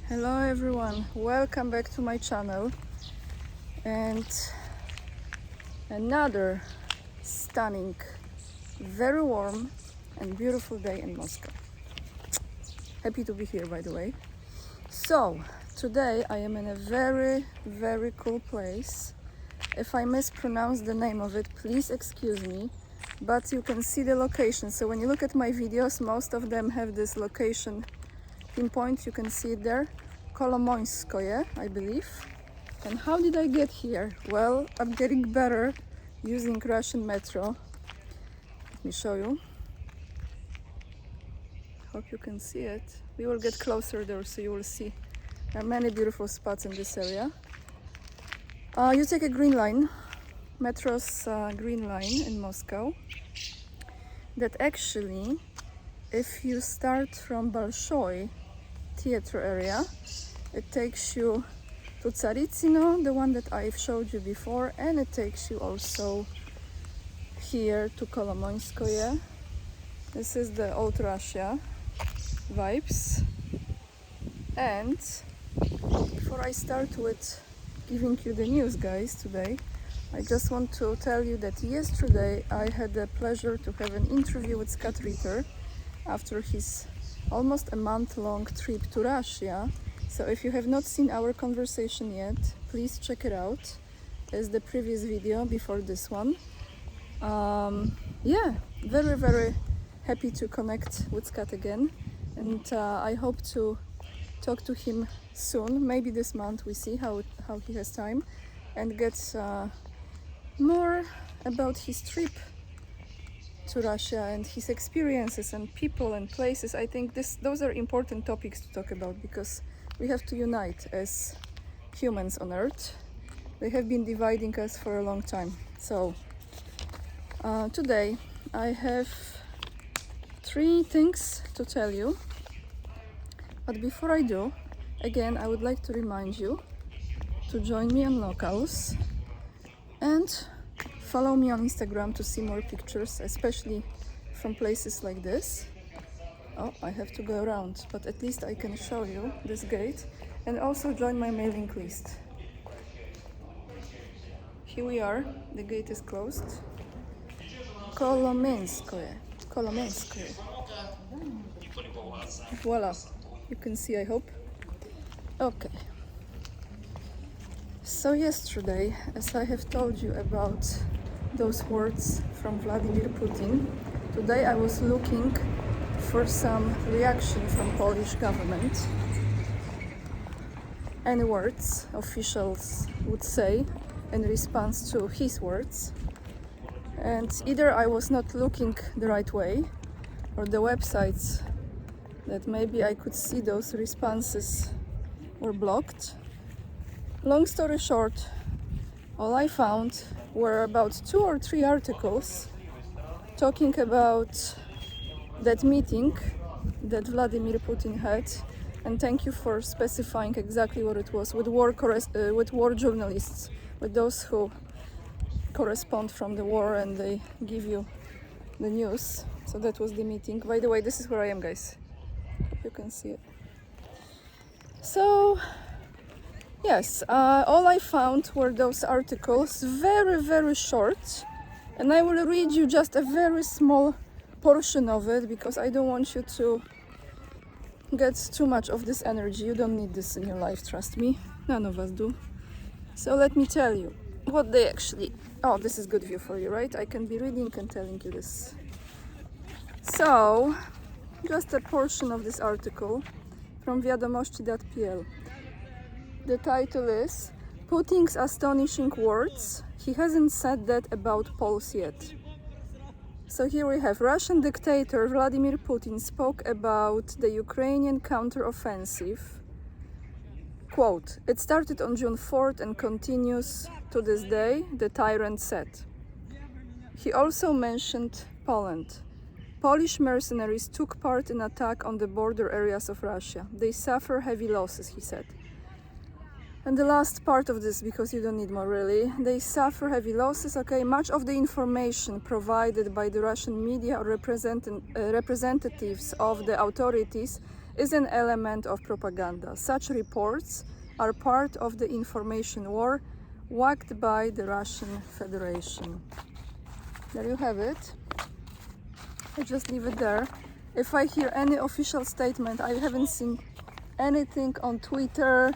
Hello everyone, welcome back to my channel and another stunning, very warm and beautiful day in Moscow. Happy to be here, by the way. So today I am in a very cool place. If I mispronounce the name of it, please excuse me, but you can see the location. So when you look at my videos, most of them have this location pinpoint. You can see it there, Kolomoyskoye, I believe. And how did I get here? Well, I'm getting better using Russian metro. Let me show you. Hope you can see it. We will get closer there so you will see. There are many beautiful spots in this area. You take a green line, metro's green line in Moscow, that actually, if you start from Bolshoi theater area, it takes you to Tsaritsino, the one that I've showed you before, and it takes you also here to Kolomoyskoye. This is the old Russia vibes. And before I start with giving you the news, guys, today, I just want to tell you that yesterday I had the pleasure to have an interview with Scott Ritter after his almost a month-long trip to Russia. So if you have not seen our conversation yet, please check it out. It's the previous video before this one. Yeah, very happy to connect with Scott again, and I hope to talk to him soon, maybe this month. We see how he has time, and get more about his trip to Russia and his experiences and people and places. I think those are important topics to talk about, because we have to unite as humans on Earth. They have been dividing us for a long time. So today I have 3 things to tell you. But before I do, again, I would like to remind you to join me on Locals and follow me on Instagram to see more pictures, especially from places like this. Oh, I have to go around, but at least I can show you this gate, and also join my mailing list. Here we are, the gate is closed. Kolomenskoye. Voila, you can see, I hope. Okay. So yesterday, as I have told you about those words from Vladimir Putin, today I was looking for some reaction from Polish government. Any words officials would say in response to his words. And either I was not looking the right way, or the websites that maybe I could see those responses were blocked. Long story short, all I found were about 2 or 3 articles talking about that meeting that Vladimir Putin had, and thank you for specifying exactly what it was, with war journalists, with those who correspond from the war and they give you the news. So that was the meeting. By the way, this is where I am, guys. You can see it. So yes, all I found were those articles, very short, and I will read you just a very small portion of it, because I don't want you to get too much of this energy. You don't need this in your life, trust me. None of us do. So let me tell you what they actually... Oh, this is good view for you, right? I can be reading and telling you this. So, just a portion of this article from wiadomości.pl. The title is Putin's Astonishing Words. He hasn't said that about Poles yet. So here we have Russian dictator Vladimir Putin spoke about the Ukrainian counteroffensive. Quote, "It started on June 4th and continues to this day," the tyrant said. He also mentioned Poland. Polish mercenaries took part in an attack on the border areas of Russia. They suffer heavy losses, he said. And the last part of this, because you don't need more really, they suffer heavy losses. Okay, much of the information provided by the Russian media or representatives of the authorities is an element of propaganda. Such reports are part of the information war waged by the Russian Federation. There you have it. I just leave it there. If I hear any official statement, I haven't seen anything on Twitter,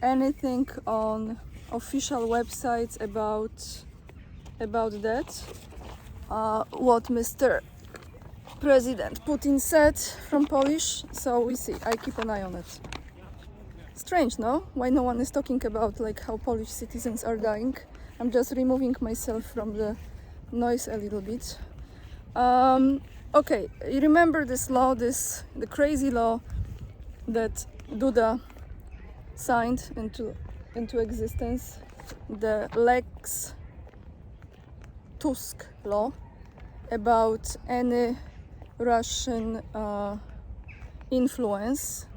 anything on official websites about that. What Mr. President Putin said from Polish, so we see. I keep an eye on it. Strange, no? Why no one is talking about like how Polish citizens are dying? I'm just removing myself from the noise a little bit. Okay, you remember this law, the crazy law that Duda signed into existence, the Lex Tusk law about any Russian influence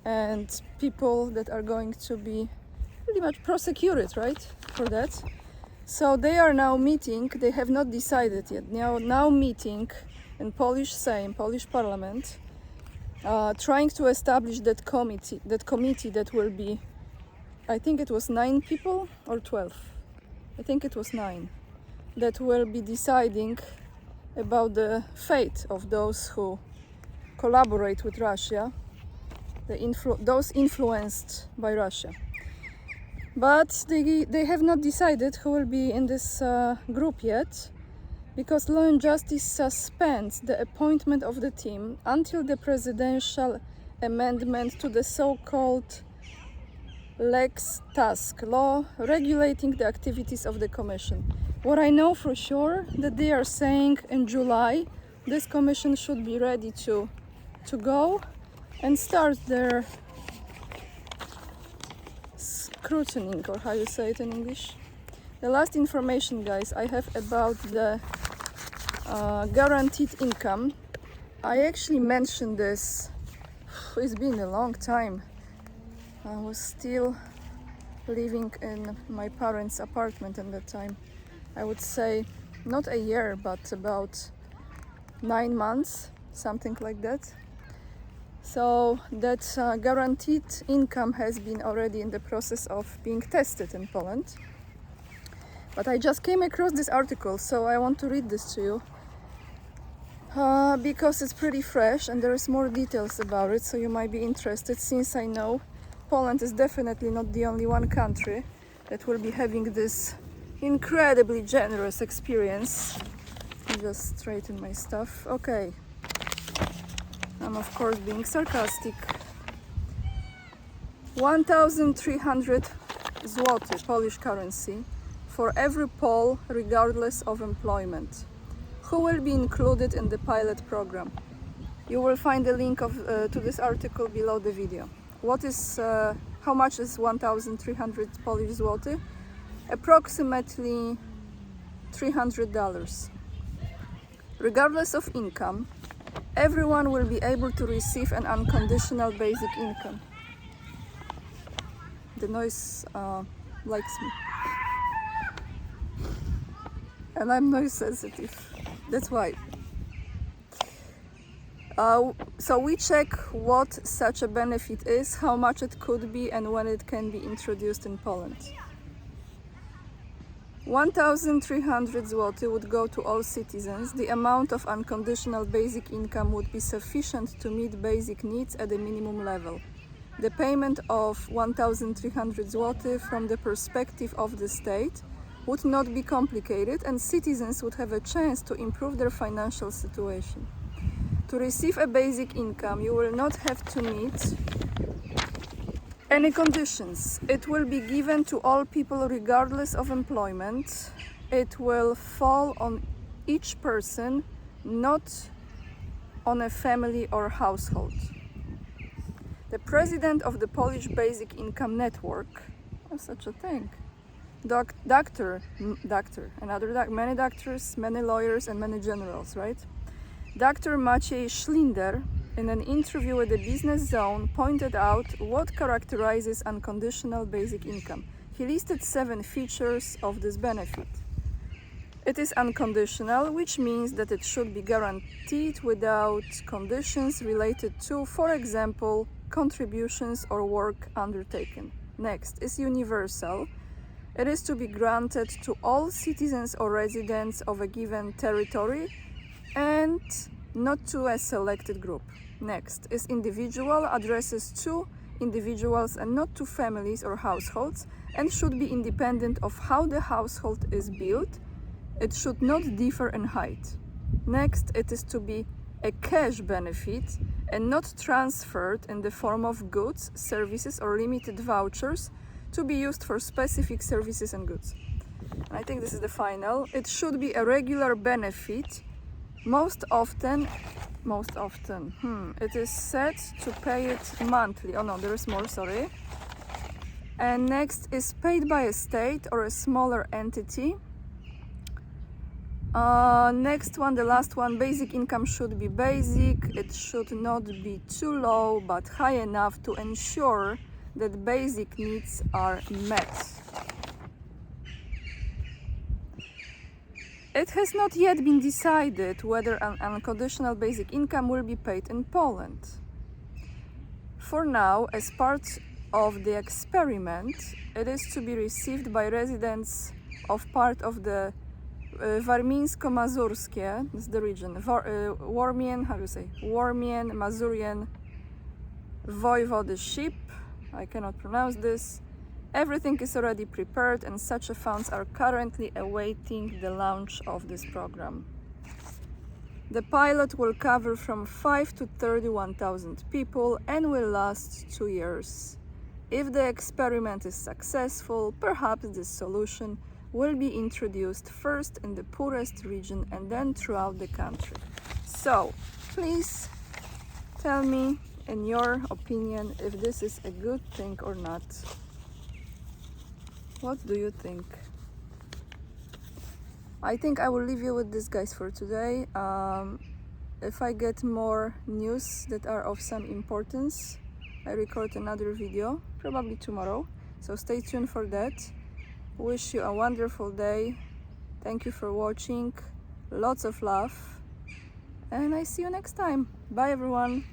and people that are going to be pretty much prosecuted, right, for that. So they are now meeting, they have not decided yet, now meeting in Polish Sejm, Polish Parliament, trying to establish that committee that will be, I think it was 9 people or 12, I think it was 9, that will be deciding about the fate of those who collaborate with Russia, those influenced by Russia. But they have not decided who will be in this group yet, because Law and Justice suspends the appointment of the team until the presidential amendment to the so-called Lex Tusk law regulating the activities of the commission. What I know for sure that they are saying in July this commission should be ready to go and start their scrutiny, or how you say it in English. The last information, guys, I have about the guaranteed income. I actually mentioned this, it's been a long time. I was still living in my parents' apartment at that time. I would say not a year, but about 9 months, something like that. So that guaranteed income has been already in the process of being tested in Poland. But I just came across this article, so I want to read this to you because it's pretty fresh and there is more details about it, so you might be interested, since I know Poland is definitely not the only one country that will be having this incredibly generous experience. I'll just straighten my stuff. Okay. I'm of course being sarcastic. 1,300 zloty Polish currency for every Pole regardless of employment. Who will be included in the pilot program? You will find a link to this article below the video. How much is 1,300 Polish zloty? Approximately $300. Regardless of income, everyone will be able to receive an unconditional basic income. The noise likes me. And I'm noise sensitive. That's why. So we check what such a benefit is, how much it could be, and when it can be introduced in Poland. 1,300 zloty would go to all citizens. The amount of unconditional basic income would be sufficient to meet basic needs at a minimum level. The payment of 1,300 zloty from the perspective of the state would not be complicated, and citizens would have a chance to improve their financial situation. To receive a basic income, you will not have to meet any conditions. It will be given to all people regardless of employment. It will fall on each person, not on a family or household. The president of the Polish Basic Income Network, oh, such a thing, many doctors, many lawyers and many generals, right? Dr. Maciej Schlinder, in an interview with the Business Zone, pointed out what characterizes unconditional basic income. He listed 7 features of this benefit. It is unconditional, which means that it should be guaranteed without conditions related to, for example, contributions or work undertaken. Next is universal. It is to be granted to all citizens or residents of a given territory and not to a selected group. Next is individual, addresses to individuals and not to families or households, and should be independent of how the household is built. It should not differ in height. Next, it is to be a cash benefit and not transferred in the form of goods, services, or limited vouchers to be used for specific services and goods. And I think this is the final. It should be a regular benefit. Most often, it is set to pay it monthly. Oh no, there is more, sorry. And next is paid by a state or a smaller entity. Next one, the last one, basic income should be basic. It should not be too low but high enough to ensure that basic needs are met. It has not yet been decided whether an unconditional basic income will be paid in Poland. For now, as part of the experiment, it is to be received by residents of part of the Warmińsko-Mazurskie, that's the region, Warmien, Warmien, Mazurian Voivodeship, I cannot pronounce this. Everything is already prepared and such funds are currently awaiting the launch of this program. The pilot will cover from 5 to 31,000 people and will last 2 years. If the experiment is successful, perhaps this solution will be introduced first in the poorest region and then throughout the country. So, please tell me, in your opinion, if this is a good thing or not. What do you think? I think I will leave you with this, guys, for today. If I get more news that are of some importance, I record another video, probably tomorrow. So stay tuned for that. Wish you a wonderful day. Thank you for watching. Lots of love. And I see you next time. Bye, everyone.